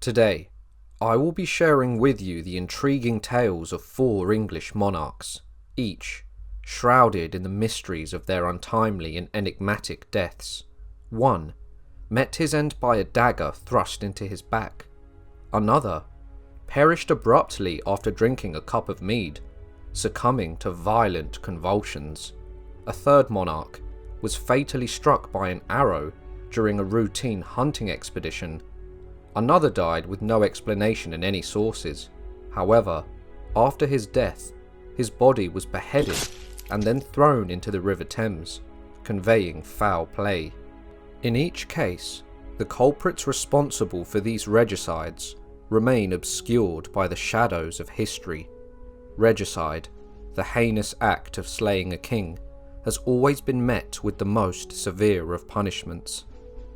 Today, I will be sharing with you the intriguing tales of 4 English monarchs, each shrouded in the mysteries of their untimely and enigmatic deaths. One met his end by a dagger thrust into his back. Another perished abruptly after drinking a cup of mead, succumbing to violent convulsions. A third monarch was fatally struck by an arrow during a routine hunting expedition. Another died with no explanation in any sources. However, after his death, his body was beheaded and then thrown into the River Thames, conveying foul play. In each case, the culprits responsible for these regicides remain obscured by the shadows of history. Regicide, the heinous act of slaying a king, has always been met with the most severe of punishments.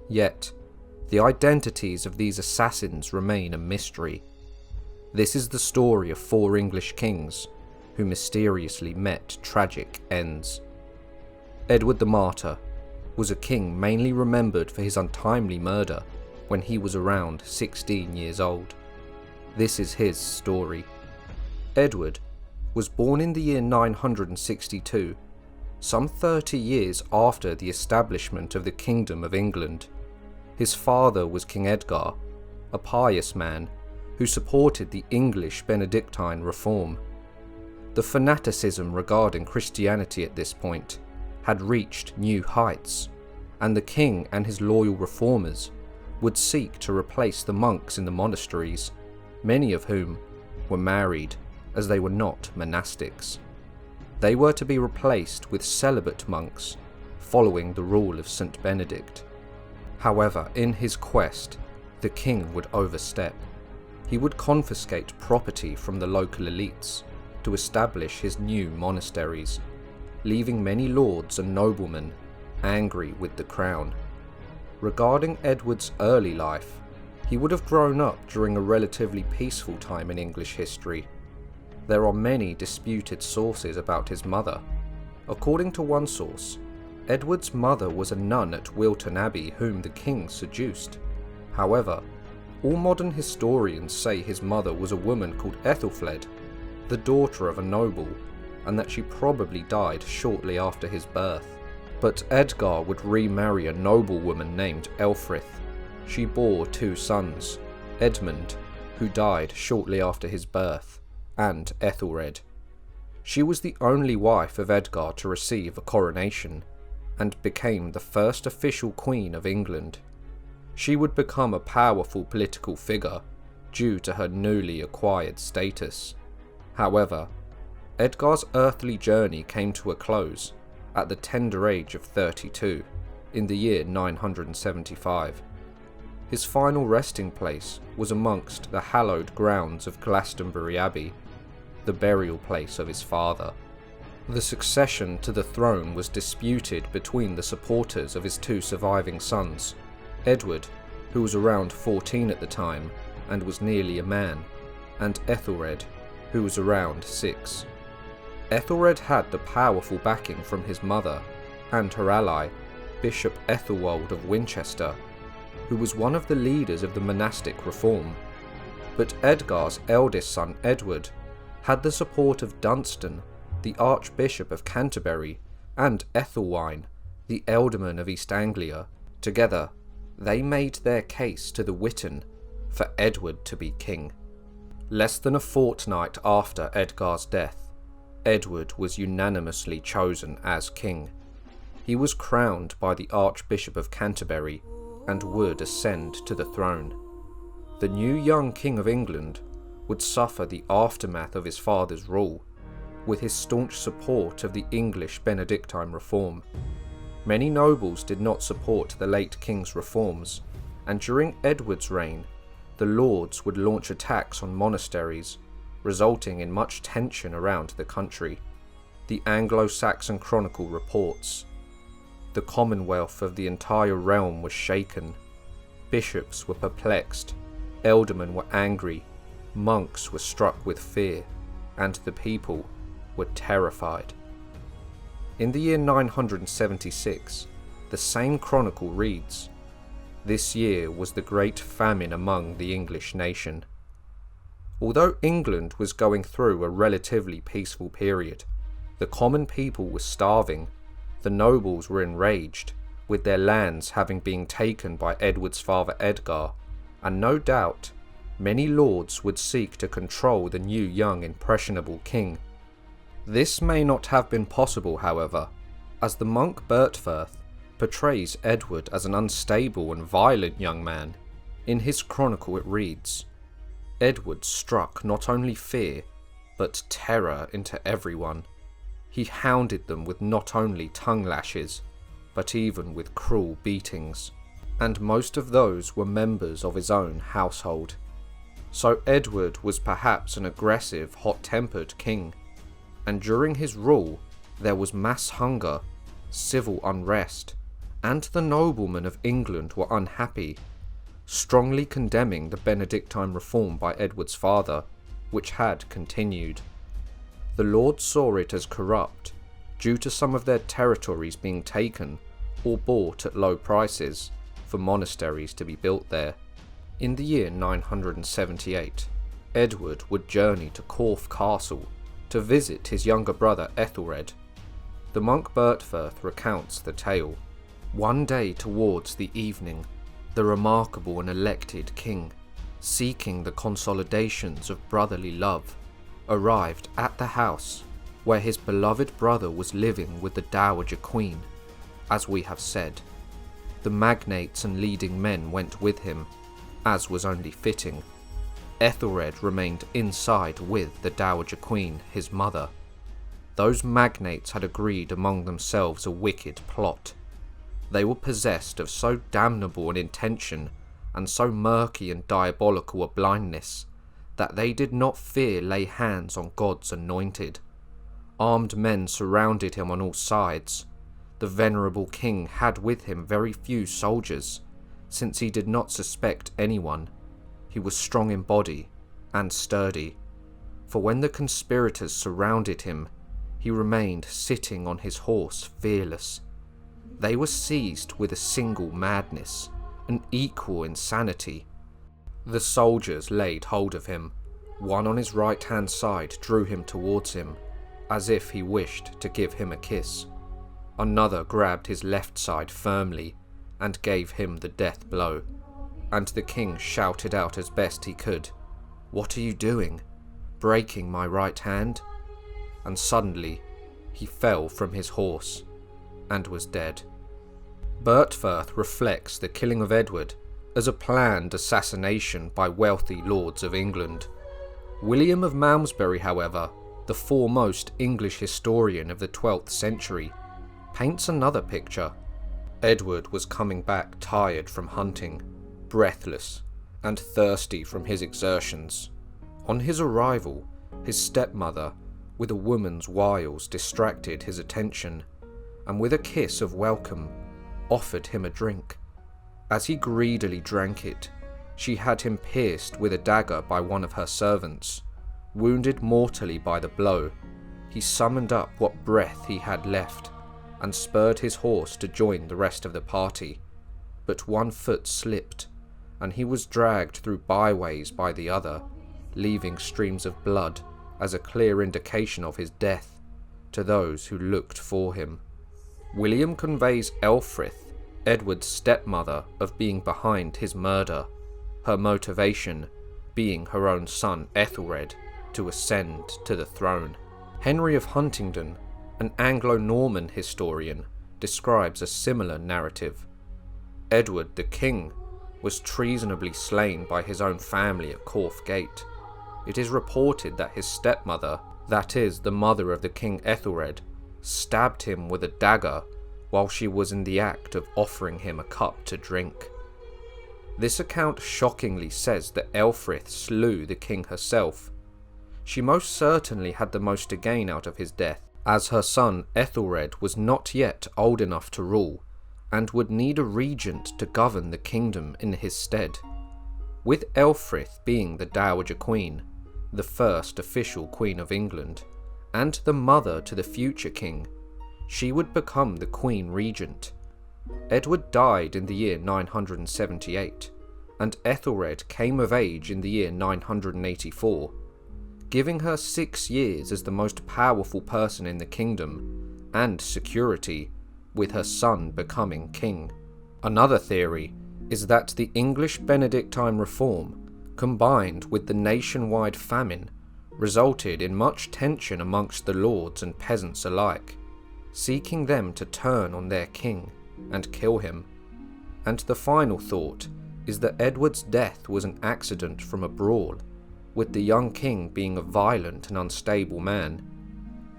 Yet, the identities of these assassins remain a mystery. This is the story of 4 English kings who mysteriously met tragic ends. Edward the Martyr was a king mainly remembered for his untimely murder when he was around 16 years old. This is his story. Edward was born in the year 962, some 30 years after the establishment of the Kingdom of England. His father was King Edgar, a pious man who supported the English Benedictine reform. The fanaticism regarding Christianity at this point had reached new heights, and the king and his loyal reformers would seek to replace the monks in the monasteries, many of whom were married as they were not monastics. They were to be replaced with celibate monks, following the rule of St. Benedict. However, in his quest, the king would overstep. He would confiscate property from the local elites to establish his new monasteries, leaving many lords and noblemen angry with the crown. Regarding Edward's early life, he would have grown up during a relatively peaceful time in English history. There are many disputed sources about his mother. According to one source, Edward's mother was a nun at Wilton Abbey whom the king seduced. However, all modern historians say his mother was a woman called Ethelfled, the daughter of a noble, and that she probably died shortly after his birth. But Edgar would remarry a noblewoman named Elfrith. She bore 2 sons, Edmund, who died shortly after his birth, and Ethelred. She was the only wife of Edgar to receive a coronation, and became the first official queen of England. She would become a powerful political figure due to her newly acquired status. However, Edgar's earthly journey came to a close at the tender age of 32 in the year 975. His final resting place was amongst the hallowed grounds of Glastonbury Abbey, the burial place of his father. The succession to the throne was disputed between the supporters of his 2 surviving sons, Edward, who was around 14 at the time and was nearly a man, and Ethelred, who was around 6. Ethelred had the powerful backing from his mother and her ally, Bishop Ethelwold of Winchester, who was one of the leaders of the monastic reform. But Edgar's eldest son Edward had the support of Dunstan, the Archbishop of Canterbury, and Ethelwine, the Ealdorman of East Anglia. Together, they made their case to the Witan for Edward to be king. Less than a fortnight after Edgar's death, Edward was unanimously chosen as king. He was crowned by the Archbishop of Canterbury and would ascend to the throne. The new young King of England would suffer the aftermath of his father's rule, with his staunch support of the English Benedictine reform. Many nobles did not support the late king's reforms, and during Edward's reign, the lords would launch attacks on monasteries, resulting in much tension around the country. The Anglo-Saxon Chronicle reports, "The commonwealth of the entire realm was shaken. Bishops were perplexed, ealdormen were angry, monks were struck with fear, and the people were terrified." In the year 976, the same chronicle reads, This year was the great famine among the English nation. Although England was going through a relatively peaceful period, the common people were starving, the nobles were enraged, with their lands having been taken by Edward's father Edgar, and no doubt many lords would seek to control the new young impressionable king. This may not have been possible, however, as the monk Bertfirth portrays Edward as an unstable and violent young man. In his chronicle it reads, "Edward struck not only fear, but terror into everyone. He hounded them with not only tongue lashes, but even with cruel beatings, and most of those were members of his own household." So Edward was perhaps an aggressive, hot-tempered king, and during his rule there was mass hunger, civil unrest, and the noblemen of England were unhappy, strongly condemning the Benedictine reform by Edward's father, which had continued. The lords saw it as corrupt, due to some of their territories being taken or bought at low prices for monasteries to be built there. In the year 978, Edward would journey to Corfe Castle to visit his younger brother Ethelred. The monk Bertfirth recounts the tale. One day towards the evening, the remarkable and elected king, seeking the consolidations of brotherly love, arrived at the house where his beloved brother was living with the Dowager Queen. As we have said, the magnates and leading men went with him, as was only fitting. Ethelred remained inside with the Dowager Queen, his mother. Those magnates had agreed among themselves a wicked plot. They were possessed of so damnable an intention and so murky and diabolical a blindness that they did not fear lay hands on God's anointed. Armed men surrounded him on all sides. The venerable king had with him very few soldiers, since he did not suspect anyone. He was strong in body and sturdy, for when the conspirators surrounded him, he remained sitting on his horse fearless. They were seized with a single madness, an equal insanity. The soldiers laid hold of him. One on his right-hand side drew him towards him, as if he wished to give him a kiss. Another grabbed his left side firmly and gave him the death blow, and the king shouted out as best he could, "What are you doing? Breaking my right hand?" And suddenly he fell from his horse and was dead. Bertfirth reflects the killing of Edward as a planned assassination by wealthy lords of England. William of Malmesbury, however, the foremost English historian of the 12th century, paints another picture. Edward was coming back tired from hunting, breathless, and thirsty from his exertions. On his arrival, his stepmother, with a woman's wiles, distracted his attention, and with a kiss of welcome, offered him a drink. As he greedily drank it, she had him pierced with a dagger by one of her servants. Wounded mortally by the blow, he summoned up what breath he had left, and spurred his horse to join the rest of the party. But one foot slipped, and he was dragged through byways by the other, leaving streams of blood as a clear indication of his death to those who looked for him. William conveys Elfrith, Edward's stepmother, of being behind his murder, her motivation being her own son Ethelred to ascend to the throne. Henry of Huntingdon, an Anglo-Norman historian, describes a similar narrative. Edward the king was treasonably slain by his own family at Corfe Gate. It is reported that his stepmother, that is, the mother of the king Ethelred, stabbed him with a dagger while she was in the act of offering him a cup to drink. This account shockingly says that Elfrith slew the king herself. She most certainly had the most to gain out of his death, as her son Ethelred was not yet old enough to rule, and would need a regent to govern the kingdom in his stead. With Elfrith being the Dowager Queen, the first official Queen of England, and the mother to the future king, she would become the Queen Regent. Edward died in the year 978, and Ethelred came of age in the year 984, giving her 6 years as the most powerful person in the kingdom and security, with her son becoming king. Another theory is that the English Benedictine reform, combined with the nationwide famine, resulted in much tension amongst the lords and peasants alike, seeking them to turn on their king and kill him. And the final thought is that Edward's death was an accident from a brawl, with the young king being a violent and unstable man.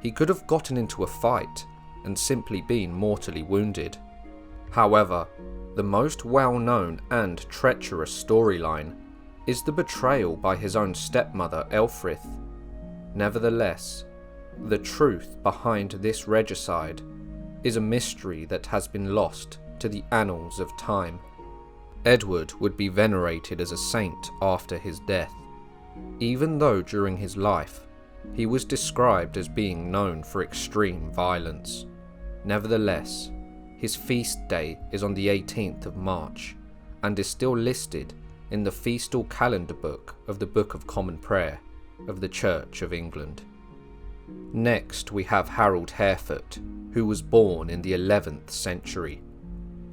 He could have gotten into a fight and simply been mortally wounded. However, the most well-known and treacherous storyline is the betrayal by his own stepmother Elfrith. Nevertheless, the truth behind this regicide is a mystery that has been lost to the annals of time. Edward would be venerated as a saint after his death, even though during his life he was described as being known for extreme violence. Nevertheless, his feast day is on the 18th of March and is still listed in the feastal calendar book of the Book of Common Prayer of the Church of England. Next we have Harold Harefoot, who was born in the 11th century.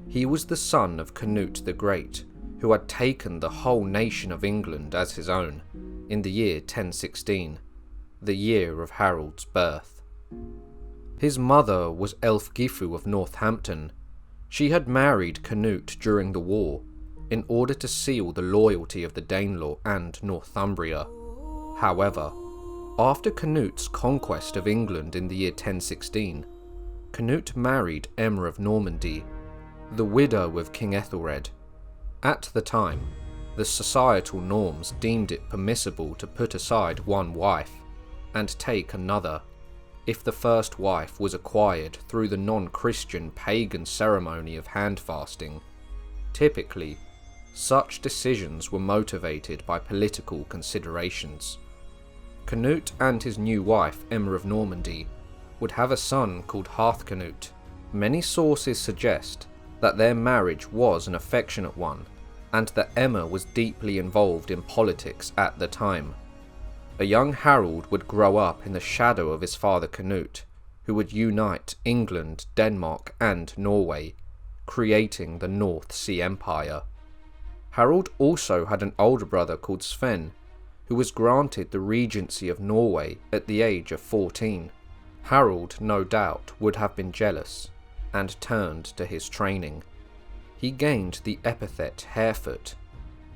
He was the son of Canute the Great, who had taken the whole nation of England as his own in the year 1016, the year of Harold's birth. His mother was Elfgifu of Northampton. She had married Canute during the war in order to seal the loyalty of the Danelaw and Northumbria. However, after Canute's conquest of England in the year 1016, Canute married Emma of Normandy, the widow of King Ethelred. At the time, the societal norms deemed it permissible to put aside one wife and take another, if the first wife was acquired through the non-Christian pagan ceremony of hand fasting. Typically, such decisions were motivated by political considerations. Canute and his new wife, Emma of Normandy, would have a son called Harthacanute. Many sources suggest that their marriage was an affectionate one, and that Emma was deeply involved in politics at the time. A young Harold would grow up in the shadow of his father Canute, who would unite England, Denmark, and Norway, creating the North Sea Empire. Harold also had an older brother called Sven, who was granted the regency of Norway at the age of 14. Harold, no doubt, would have been jealous, and turned to his training. He gained the epithet Harefoot.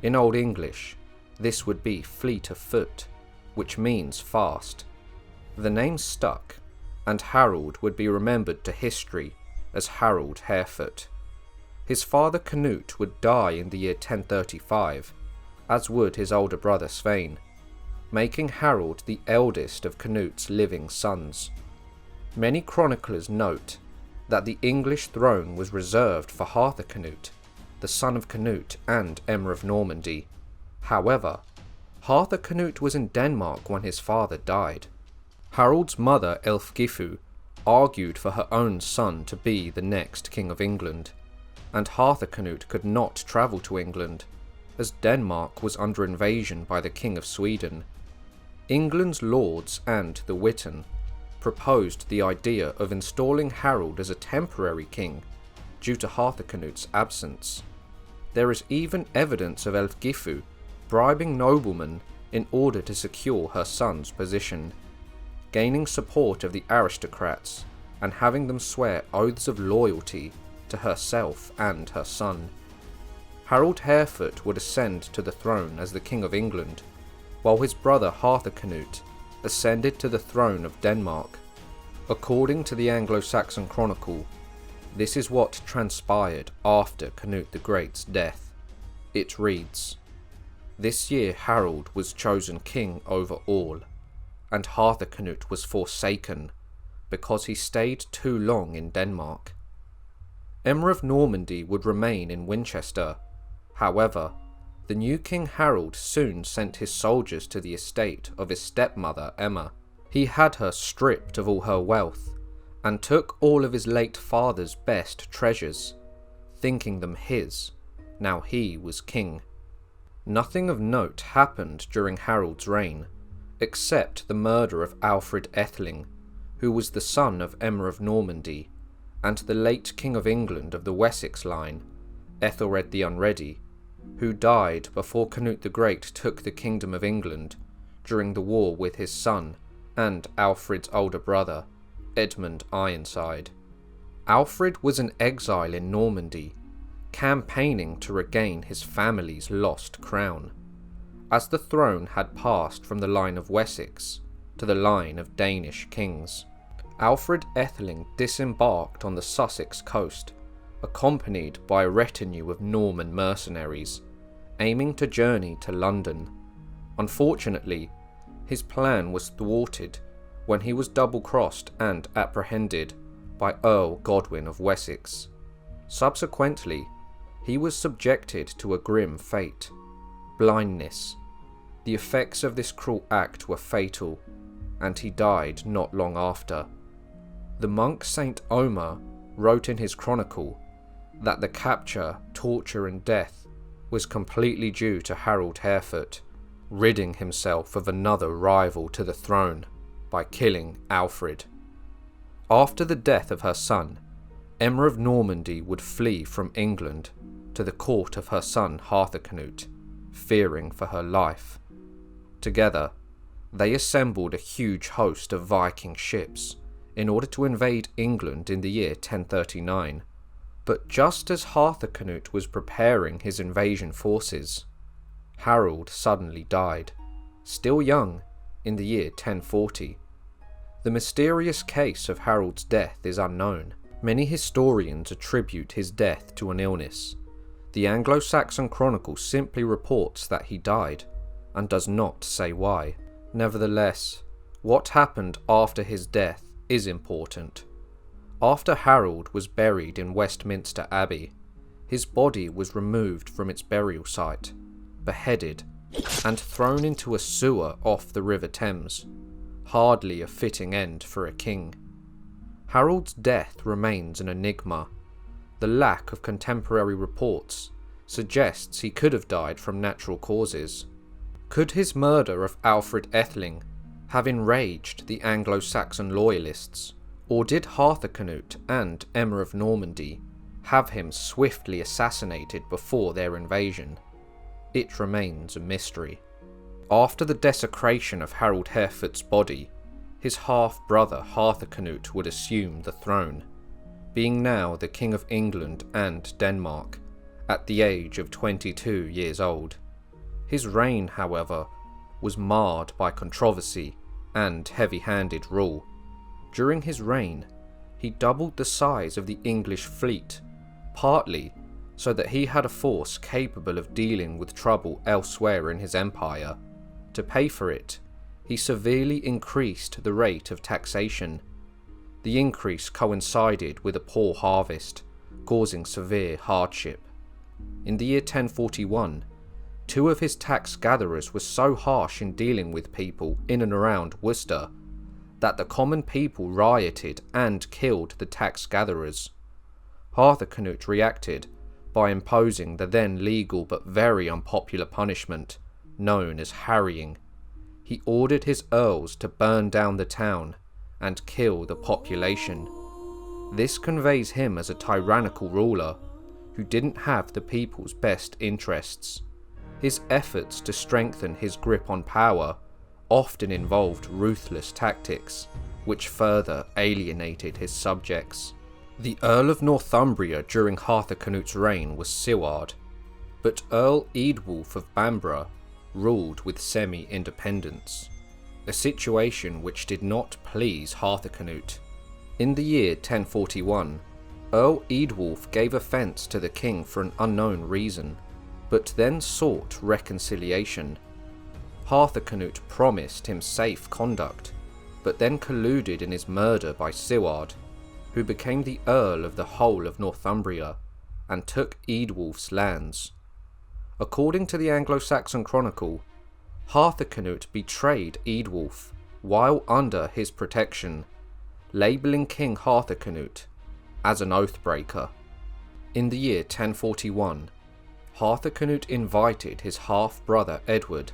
In Old English, this would be fleet of foot, which means fast. The name stuck, and Harold would be remembered to history as Harold Harefoot. His father Canute would die in the year 1035, as would his older brother Svein, making Harold the eldest of Canute's living sons. Many chroniclers note that the English throne was reserved for Harthacanute, the son of Canute and Emma of Normandy. However, Harthacanute was in Denmark when his father died. Harold's mother Elfgifu argued for her own son to be the next king of England, and Harthacanute could not travel to England, as Denmark was under invasion by the King of Sweden. England's lords and the Witan proposed the idea of installing Harold as a temporary king due to Harthacanute's absence. There is even evidence of Elfgifu bribing noblemen in order to secure her son's position, gaining support of the aristocrats and having them swear oaths of loyalty to herself and her son. Harold Harefoot would ascend to the throne as the King of England, while his brother Harthacanute ascended to the throne of Denmark. According to the Anglo-Saxon Chronicle, this is what transpired after Canute the Great's death. It reads, "This year Harold was chosen king over all, and Harthacanute was forsaken, because he stayed too long in Denmark." Emma of Normandy would remain in Winchester. However, the new King Harold soon sent his soldiers to the estate of his stepmother Emma. He had her stripped of all her wealth, and took all of his late father's best treasures, thinking them his, now he was king. Nothing of note happened during Harold's reign, except the murder of Alfred Atheling, who was the son of Emma of Normandy, and the late King of England of the Wessex line, Ethelred the Unready, who died before Canute the Great took the Kingdom of England during the war with his son and Alfred's older brother, Edmund Ironside. Alfred was in exile in Normandy, campaigning to regain his family's lost crown, as the throne had passed from the line of Wessex to the line of Danish kings. Alfred Atheling disembarked on the Sussex coast, accompanied by a retinue of Norman mercenaries, aiming to journey to London. Unfortunately, his plan was thwarted when he was double-crossed and apprehended by Earl Godwin of Wessex. Subsequently, he was subjected to a grim fate: blindness. The effects of this cruel act were fatal, and he died not long after. The monk Saint Omer wrote in his chronicle that the capture, torture and death was completely due to Harold Harefoot, ridding himself of another rival to the throne by killing Alfred. After the death of her son, Emma of Normandy would flee from England to the court of her son Harthacanute, fearing for her life. Together, they assembled a huge host of Viking ships in order to invade England in the year 1039. But just as Harthacanute was preparing his invasion forces, Harold suddenly died, still young, in the year 1040. The mysterious case of Harold's death is unknown. Many historians attribute his death to an illness. The Anglo-Saxon Chronicle simply reports that he died, and does not say why. Nevertheless, what happened after his death is important. After Harold was buried in Westminster Abbey, his body was removed from its burial site, beheaded, and thrown into a sewer off the River Thames. Hardly a fitting end for a king. Harold's death remains an enigma. The lack of contemporary reports suggests he could have died from natural causes. Could his murder of Alfred Atheling have enraged the Anglo-Saxon loyalists, or did Harthacanute and Emma of Normandy have him swiftly assassinated before their invasion? It remains a mystery. After the desecration of Harold Harefoot's body, his half-brother Harthacanute would assume the throne, being now the King of England and Denmark, at the age of 22 years old. His reign, however, was marred by controversy and heavy-handed rule. During his reign, he doubled the size of the English fleet, partly so that he had a force capable of dealing with trouble elsewhere in his empire. To pay for it, he severely increased the rate of taxation. The increase coincided with a poor harvest, causing severe hardship. In the year 1041, two of his tax gatherers were so harsh in dealing with people in and around Worcester that the common people rioted and killed the tax gatherers. Harthacanute reacted by imposing the then legal but very unpopular punishment known as harrying. He ordered his earls to burn down the town and kill the population. This conveys him as a tyrannical ruler who didn't have the people's best interests. His efforts to strengthen his grip on power often involved ruthless tactics, which further alienated his subjects. The Earl of Northumbria during Harthacanute's reign was Siward, but Earl Eadwulf of Bamborough ruled with semi-independence, a situation which did not please Harthacanute. In the year 1041, Earl Eadwulf gave offence to the king for an unknown reason, but then sought reconciliation. Harthacanute promised him safe conduct, but then colluded in his murder by Siward, who became the Earl of the whole of Northumbria, and took Eadwulf's lands. According to the Anglo-Saxon Chronicle, Harthacanute betrayed Eadwulf while under his protection, labelling King Harthacanute as an oathbreaker. In the year 1041, Harthacanute invited his half-brother Edward,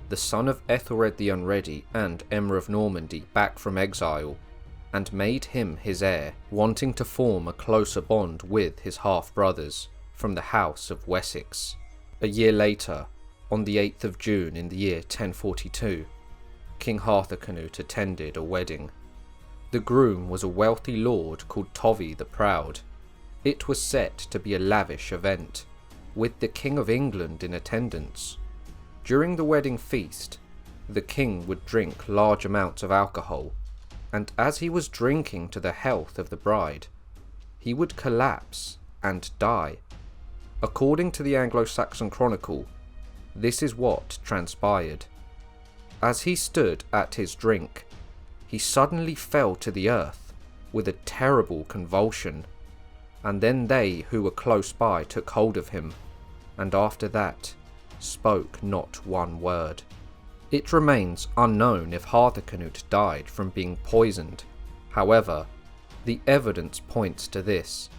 the son of Ethelred the Unready and Emma of Normandy, back from exile, and made him his heir, wanting to form a closer bond with his half-brothers from the house of Wessex. A year later, on the 8th of June in the year 1042, King Harthacanute attended a wedding. The groom was a wealthy lord called Tovy the Proud. It was set to be a lavish event, with the King of England in attendance. During the wedding feast, the king would drink large amounts of alcohol, and as he was drinking to the health of the bride, he would collapse and die. According to the Anglo-Saxon Chronicle, this is what transpired. As he stood at his drink, he suddenly fell to the earth with a terrible convulsion, and then they who were close by took hold of him, and after that spoke not one word. It remains unknown if Harthacanute died from being poisoned. However, the evidence points to this,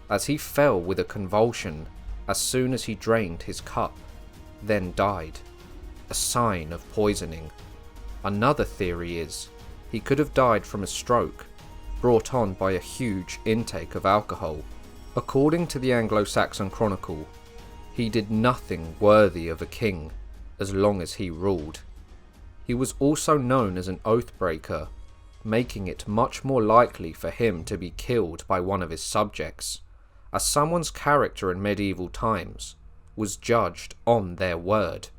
as he fell with a convulsion as soon as he drained his cup, then died, a sign of poisoning. Another theory is he could have died from a stroke brought on by a huge intake of alcohol. According to the Anglo-Saxon Chronicle, he did nothing worthy of a king as long as he ruled. He was also known as an oath-breaker, making it much more likely for him to be killed by one of his subjects, as someone's character in medieval times was judged on their word.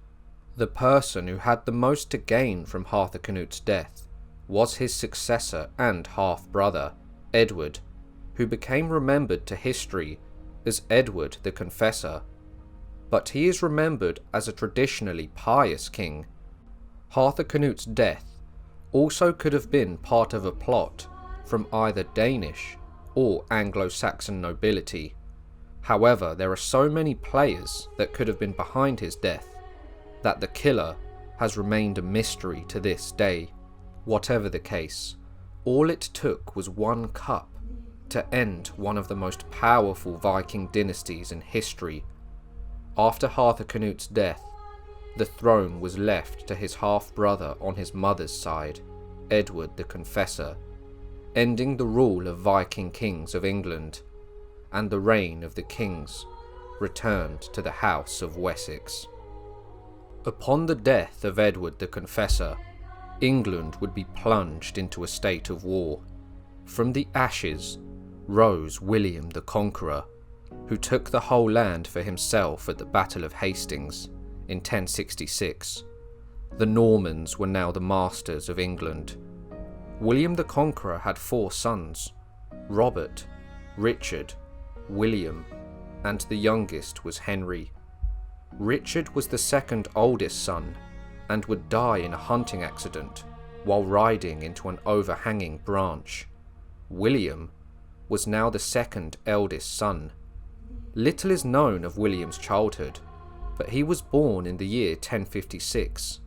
The person who had the most to gain from Harthacanute's death was his successor and half-brother, Edward, who became remembered to history as Edward the Confessor. But he is remembered as a traditionally pious king. Harthacanute's death also could have been part of a plot from either Danish or Anglo-Saxon nobility. However, there are so many players that could have been behind his death that the killer has remained a mystery to this day. Whatever the case, all it took was one cup to end one of the most powerful Viking dynasties in history. After Harthacanute's death, the throne was left to his half-brother on his mother's side, Edward the Confessor, ending the rule of Viking kings of England, and the reign of the kings returned to the House of Wessex. Upon the death of Edward the Confessor, England would be plunged into a state of war. From the ashes rose William the Conqueror, who took the whole land for himself at the Battle of Hastings in 1066. The Normans were now the masters of England. William the Conqueror had 4 sons: Robert, Richard, William, and the youngest was Henry. Richard was the second oldest son and would die in a hunting accident while riding into an overhanging branch. William was now the second eldest son. Little is known of William's childhood, but he was born in the year 1056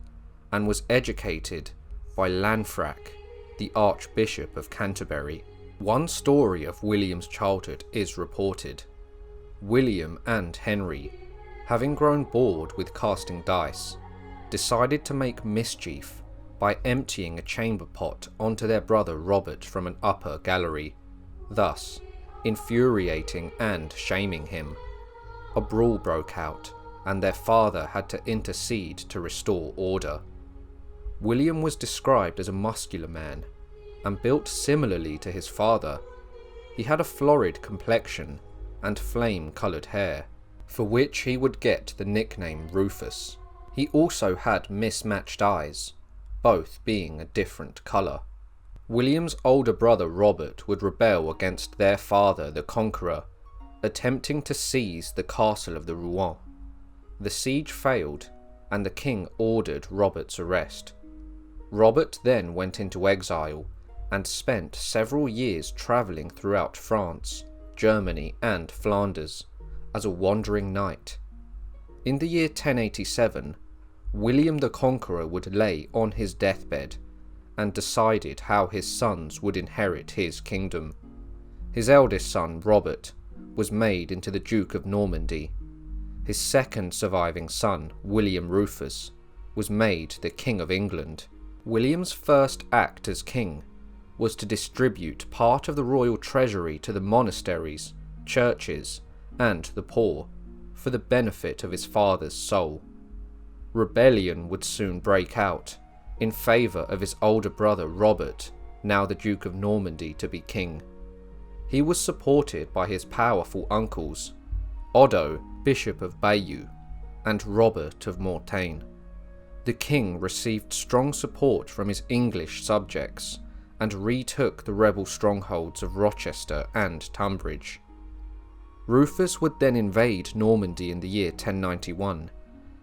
and was educated by Lanfrac, the Archbishop of Canterbury. One story of William's childhood is reported. William and Henry, having grown bored with casting dice, decided to make mischief by emptying a chamber pot onto their brother Robert from an upper gallery, thus infuriating and shaming him. A brawl broke out, and their father had to intercede to restore order. William was described as a muscular man, and built similarly to his father. He had a florid complexion and flame-coloured hair, for which he would get the nickname Rufus. He also had mismatched eyes, both being a different colour. William's older brother Robert would rebel against their father the Conqueror, attempting to seize the castle of the Rouen. The siege failed, and the king ordered Robert's arrest. Robert then went into exile and spent several years travelling throughout France, Germany and Flanders as a wandering knight. In the year 1087, William the Conqueror would lay on his deathbed and decided how his sons would inherit his kingdom. His eldest son, Robert, was made into the Duke of Normandy. His second surviving son, William Rufus, was made the King of England. William's first act as king was to distribute part of the royal treasury to the monasteries, churches, and the poor for the benefit of his father's soul. Rebellion would soon break out in favour of his older brother Robert, now the Duke of Normandy, to be king. He was supported by his powerful uncles, Odo, Bishop of Bayeux, and Robert of Mortain. The king received strong support from his English subjects and retook the rebel strongholds of Rochester and Tunbridge. Rufus would then invade Normandy in the year 1091,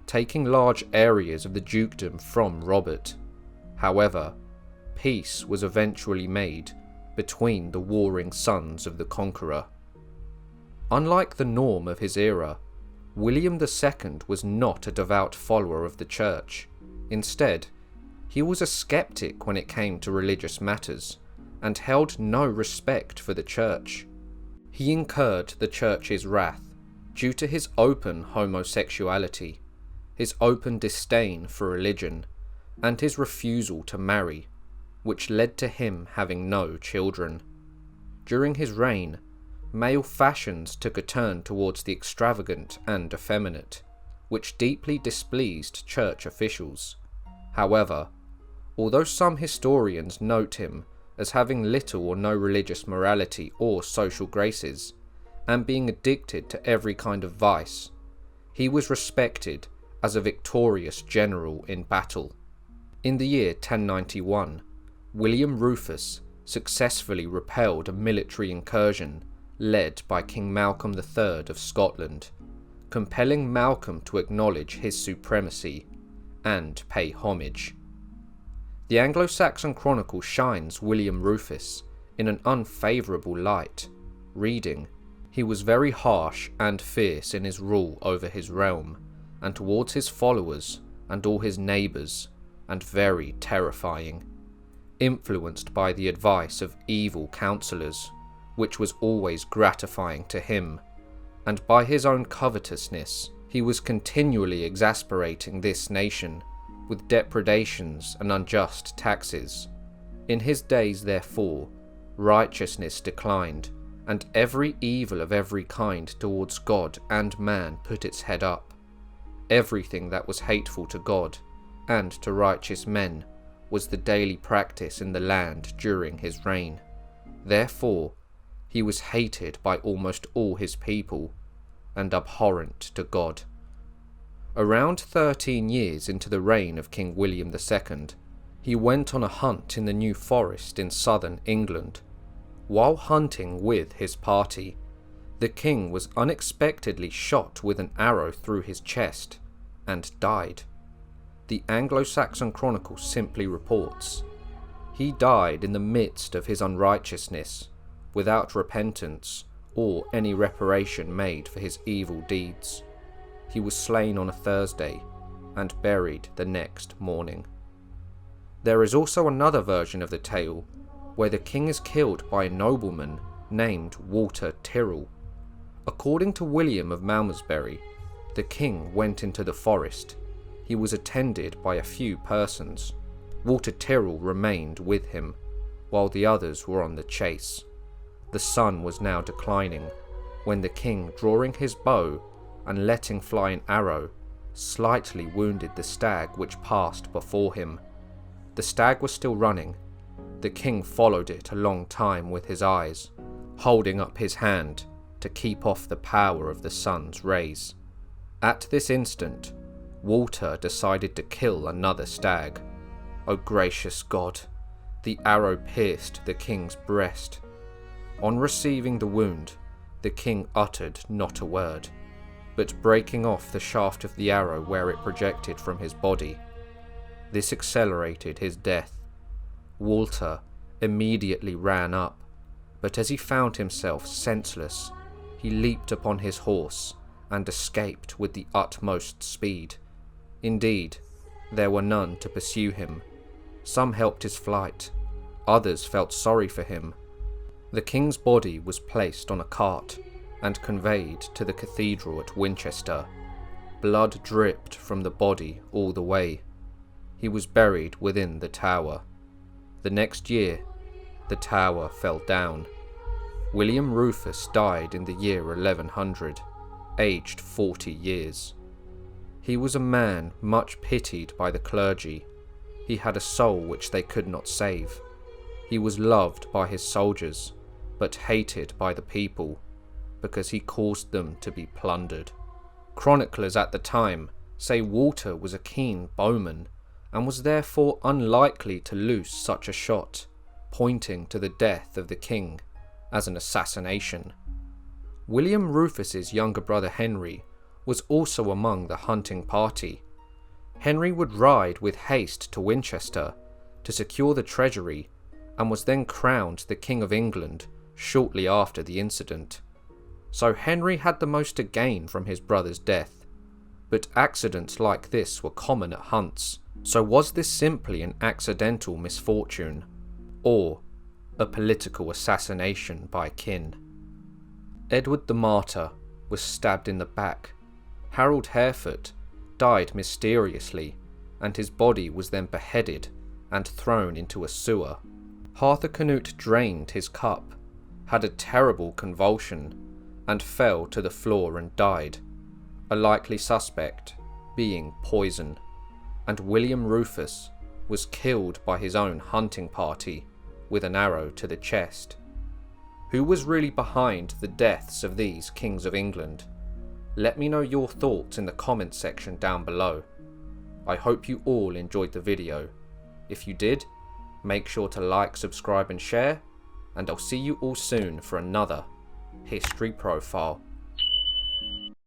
taking large areas of the dukedom from Robert. However, peace was eventually made between the warring sons of the conqueror. Unlike the norm of his era, William II was not a devout follower of the church. Instead, he was a skeptic when it came to religious matters, and held no respect for the church. He incurred the church's wrath due to his open homosexuality, his open disdain for religion, and his refusal to marry, which led to him having no children. During his reign, male fashions took a turn towards the extravagant and effeminate, which deeply displeased church officials. However, although some historians note him as having little or no religious morality or social graces, and being addicted to every kind of vice, he was respected as a victorious general in battle. In the year 1091, William Rufus successfully repelled a military incursion led by King Malcolm III of Scotland, compelling Malcolm to acknowledge his supremacy and pay homage. The Anglo-Saxon Chronicle shines William Rufus in an unfavourable light, reading, "He was very harsh and fierce in his rule over his realm, and towards his followers and all his neighbours, and very terrifying, influenced by the advice of evil counsellors, which was always gratifying to him, and by his own covetousness he was continually exasperating this nation with depredations and unjust taxes. In his days, therefore, righteousness declined, and every evil of every kind towards God and man put its head up. Everything that was hateful to God and to righteous men was the daily practice in the land during his reign. Therefore, he was hated by almost all his people, and abhorrent to God." Around 13 years into the reign of King William II, he went on a hunt in the New Forest in southern England. While hunting with his party, the king was unexpectedly shot with an arrow through his chest and died. The Anglo-Saxon Chronicle simply reports, "He died in the midst of his unrighteousness, without repentance or any reparation made for his evil deeds. He was slain on a Thursday and buried the next morning." There is also another version of the tale where the king is killed by a nobleman named Walter Tyrrell. According to William of Malmesbury, the king went into the forest. He was attended by a few persons. Walter Tyrrell remained with him, while the others were on the chase. The sun was now declining, when the king, drawing his bow and letting fly an arrow, slightly wounded the stag which passed before him. The stag was still running. The king followed it a long time with his eyes, holding up his hand to keep off the power of the sun's rays. At this instant, Walter decided to kill another stag. Oh gracious God! The arrow pierced the king's breast. On receiving the wound, the king uttered not a word, but breaking off the shaft of the arrow where it projected from his body. This accelerated his death. Walter immediately ran up, but as he found himself senseless, he leaped upon his horse and escaped with the utmost speed. Indeed, there were none to pursue him. Some helped his flight, others felt sorry for him. The king's body was placed on a cart and conveyed to the cathedral at Winchester. Blood dripped from the body all the way. He was buried within the tower. The next year, the tower fell down. William Rufus died in the year 1100, aged 40 years. He was a man much pitied by the clergy. He had a soul which they could not save. He was loved by his soldiers, but hated by the people, because he caused them to be plundered. Chroniclers at the time say Walter was a keen bowman, and was therefore unlikely to loose such a shot, pointing to the death of the king as an assassination. William Rufus's younger brother Henry was also among the hunting party. Henry would ride with haste to Winchester to secure the treasury, and was then crowned the King of England shortly after the incident. So Henry had the most to gain from his brother's death. But accidents like this were common at hunts, so was this simply an accidental misfortune, or a political assassination by kin? Edward the Martyr was stabbed in the back. Harold Harefoot died mysteriously, and his body was then beheaded and thrown into a sewer. Harthacanute drained his cup, had a terrible convulsion, and fell to the floor and died, a likely suspect being poison, and William Rufus was killed by his own hunting party with an arrow to the chest. Who was really behind the deaths of these kings of England? Let me know your thoughts in the comments section down below. I hope you all enjoyed the video. If you did, make sure to like, subscribe and share, and I'll see you all soon for another History Profile.